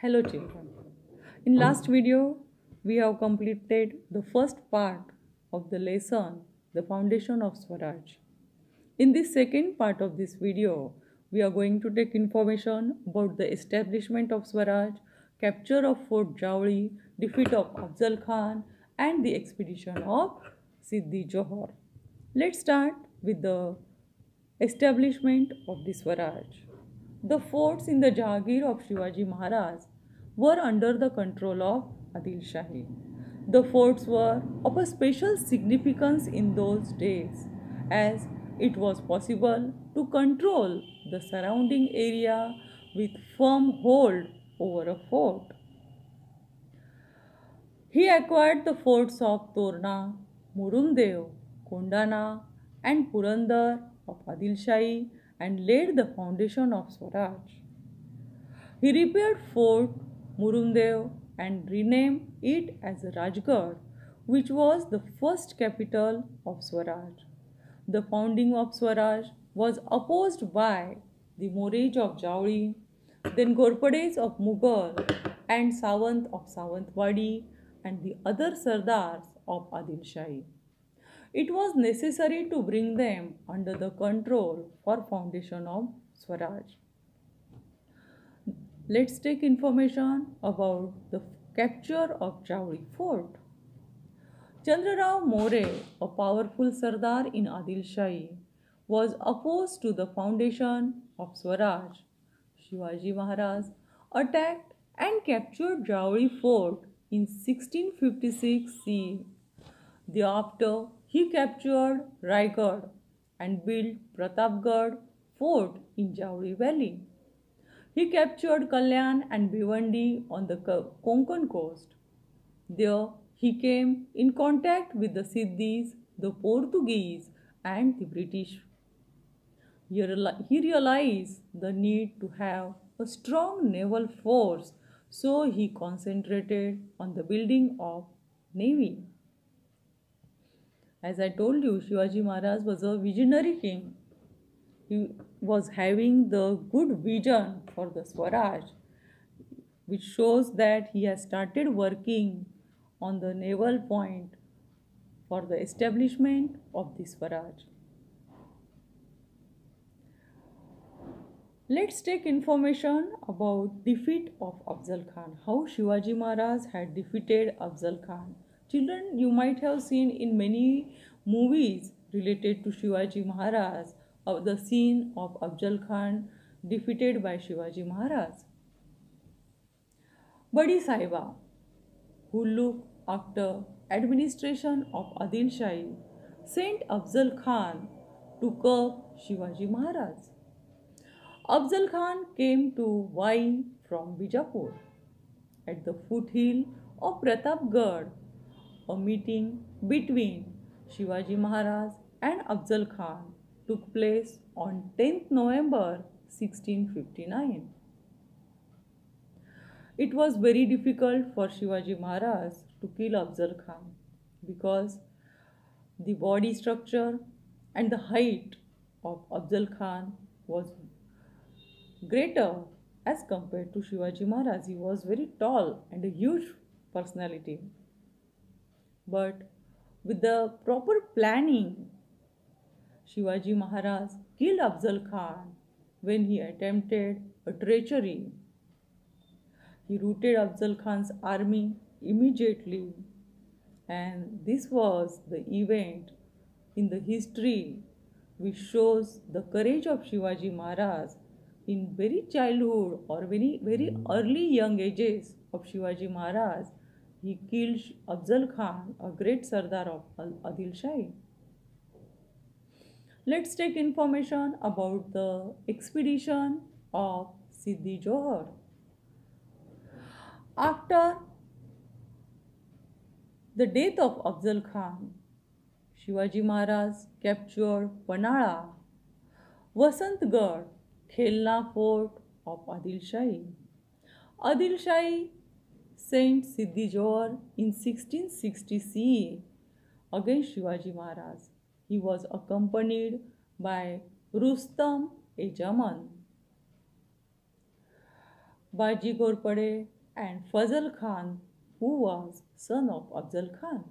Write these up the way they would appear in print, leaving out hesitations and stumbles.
Hello children. In last video, we have completed the first part of the lesson, the foundation of Swaraj. In this second part of this video, we are going to take information about the establishment of Swaraj, capture of Fort Jawli, defeat of Afzal Khan, and the expedition of Siddhi Johar. Let's start with the establishment of the Swaraj. The forts in the Jahagir of Shivaji Maharaj were under the control of Adil Shahi. The forts were of a special significance in those days as it was possible to control the surrounding area with firm hold over a fort. He acquired the forts of Torna, Murumdev, Kondana, and Purandar of Adil Shahi and laid the foundation of Swaraj. He repaired Fort Murumdev and renamed it as Rajgarh, which was the first capital of Swaraj. The founding of Swaraj was opposed by the Moraj of Jawli, then Ghorpades of Mughal and Sawant of Sawantwadi and the other Sardars of Adil Shahi. It was necessary to bring them under the control for foundation of Swaraj. Let's take information about the capture of Jawli Fort. Chandrarao More, a powerful Sardar in Adil Shahi, was opposed to the foundation of Swaraj. Shivaji Maharaj attacked and captured Jawli Fort in 1656 CE. Thereafter, he captured Raigad and built Pratapgarh Fort in Jawli Valley. He captured Kalyan and Bhiwandi on the Konkan coast. There, he came in contact with the Siddhis, the Portuguese, and the British. He realized the need to have a strong naval force, so he concentrated on the building of navy. As I told you, Shivaji Maharaj was a visionary king. He was having the good vision for the Swaraj, which shows that he has started working on the naval point for the establishment of the Swaraj. Let's take information about defeat of Afzal Khan. How Shivaji Maharaj had defeated Afzal Khan. Children, you might have seen in many movies related to Shivaji Maharaj of the scene of Afzal Khan defeated by Shivaji Maharaj. Badi Sahiba, who looked after administration of Adil Shahi, sent Afzal Khan to curb Shivaji Maharaj. Afzal Khan came to Vai from Bijapur. At the foothill of Pratapgarh, a meeting between Shivaji Maharaj and Afzal Khan took place on 10th November 1659. It was very difficult for Shivaji Maharaj to kill Afzal Khan because the body structure and the height of Afzal Khan was greater as compared to Shivaji Maharaj. He was very tall and a huge personality. But with the proper planning, Shivaji Maharaj killed Afzal Khan when he attempted a treachery. He routed Afzal Khan's army immediately, and this was the event in the history which shows the courage of Shivaji Maharaj in very childhood or very early young ages of Shivaji Maharaj. He killed Afzal Khan, a great Sardar of Adil Shahi. Let's take information about the expedition of Siddhi Johar. After the death of Afzal Khan, Shivaji Maharaj captured Panala, Vasantgarh, Khelna Fort of Adil Shahi. Adil Shahi sent Siddhi Johar in 1660 CE against Shivaji Maharaj. He was accompanied by Rustam e Jaman. Baji Ghorpade and Fazal Khan, who was son of Afzal Khan.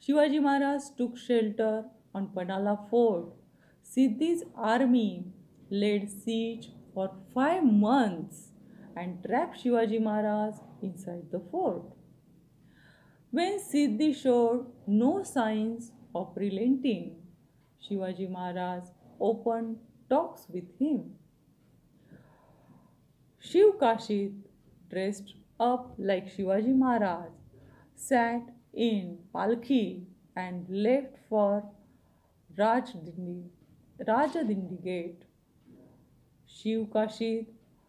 Shivaji Maharaj took shelter on Panala fort. Siddhi's army laid siege for 5 months and trapped Shivaji Maharaj inside the fort. When Siddhi showed no signs of relenting, Shivaji Maharaj opened talks with him. Shiv Kashit, dressed up like Shivaji Maharaj, sat in Palki and left for Rajadindi Gate. Shiv Kashit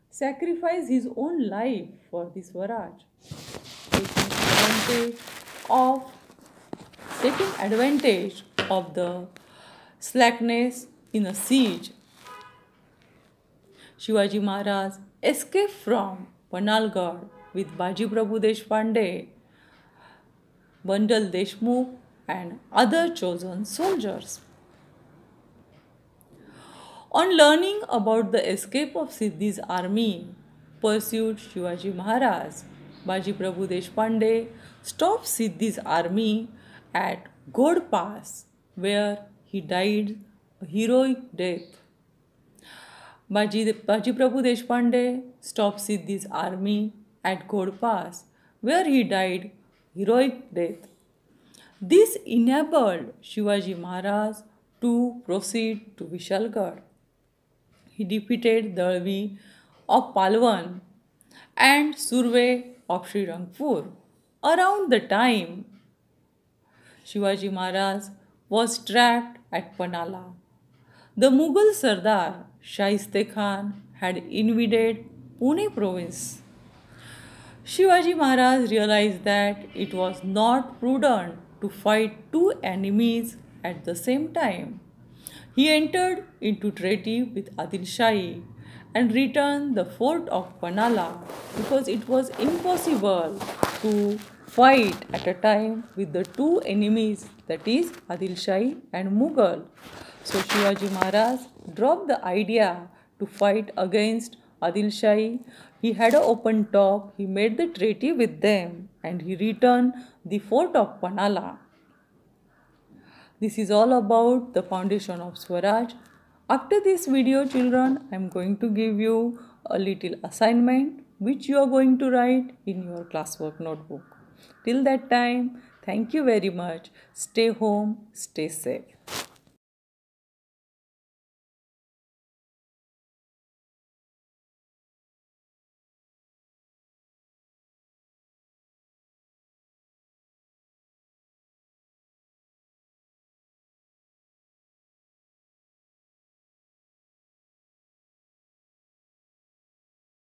sacrificed his own life for the Swaraj, taking advantage of the slackness in a siege. Shivaji Maharaj escaped from Panalgarh with Baji Prabhu Deshpande, Bandal Deshmukh and other chosen soldiers. On learning about the escape of Siddhi's army pursued Shivaji Maharaj, Baji Prabhu Deshpande stopped Siddhi's army at God Pass, where he died a heroic death. Baji Prabhu Deshpande stopped Siddhi's army at God Pass, where he died heroic death. This enabled Shivaji Maharaj to proceed to Vishalgarh. He defeated Dalvi of Palwan and Surve of Srirangpur. Around the time Shivaji Maharaj was trapped at Panala, the Mughal Sardar Shaiste Khan had invaded Pune province. Shivaji Maharaj realized that it was not prudent to fight two enemies at the same time. He entered into treaty with Adil Shahi and returned the fort of Panala because it was impossible to fight at a time with the two enemies, that is Adil Shahi and Mughal. So Shivaji Maharaj dropped the idea to fight against Adil Shahi. He had an open talk, he made the treaty with them and he returned the fort of Panala. This is all about the foundation of Swaraj. After this video, children, I am going to give you a little assignment which you are going to write in your classwork notebook. Till that time, thank you very much. Stay home, stay safe.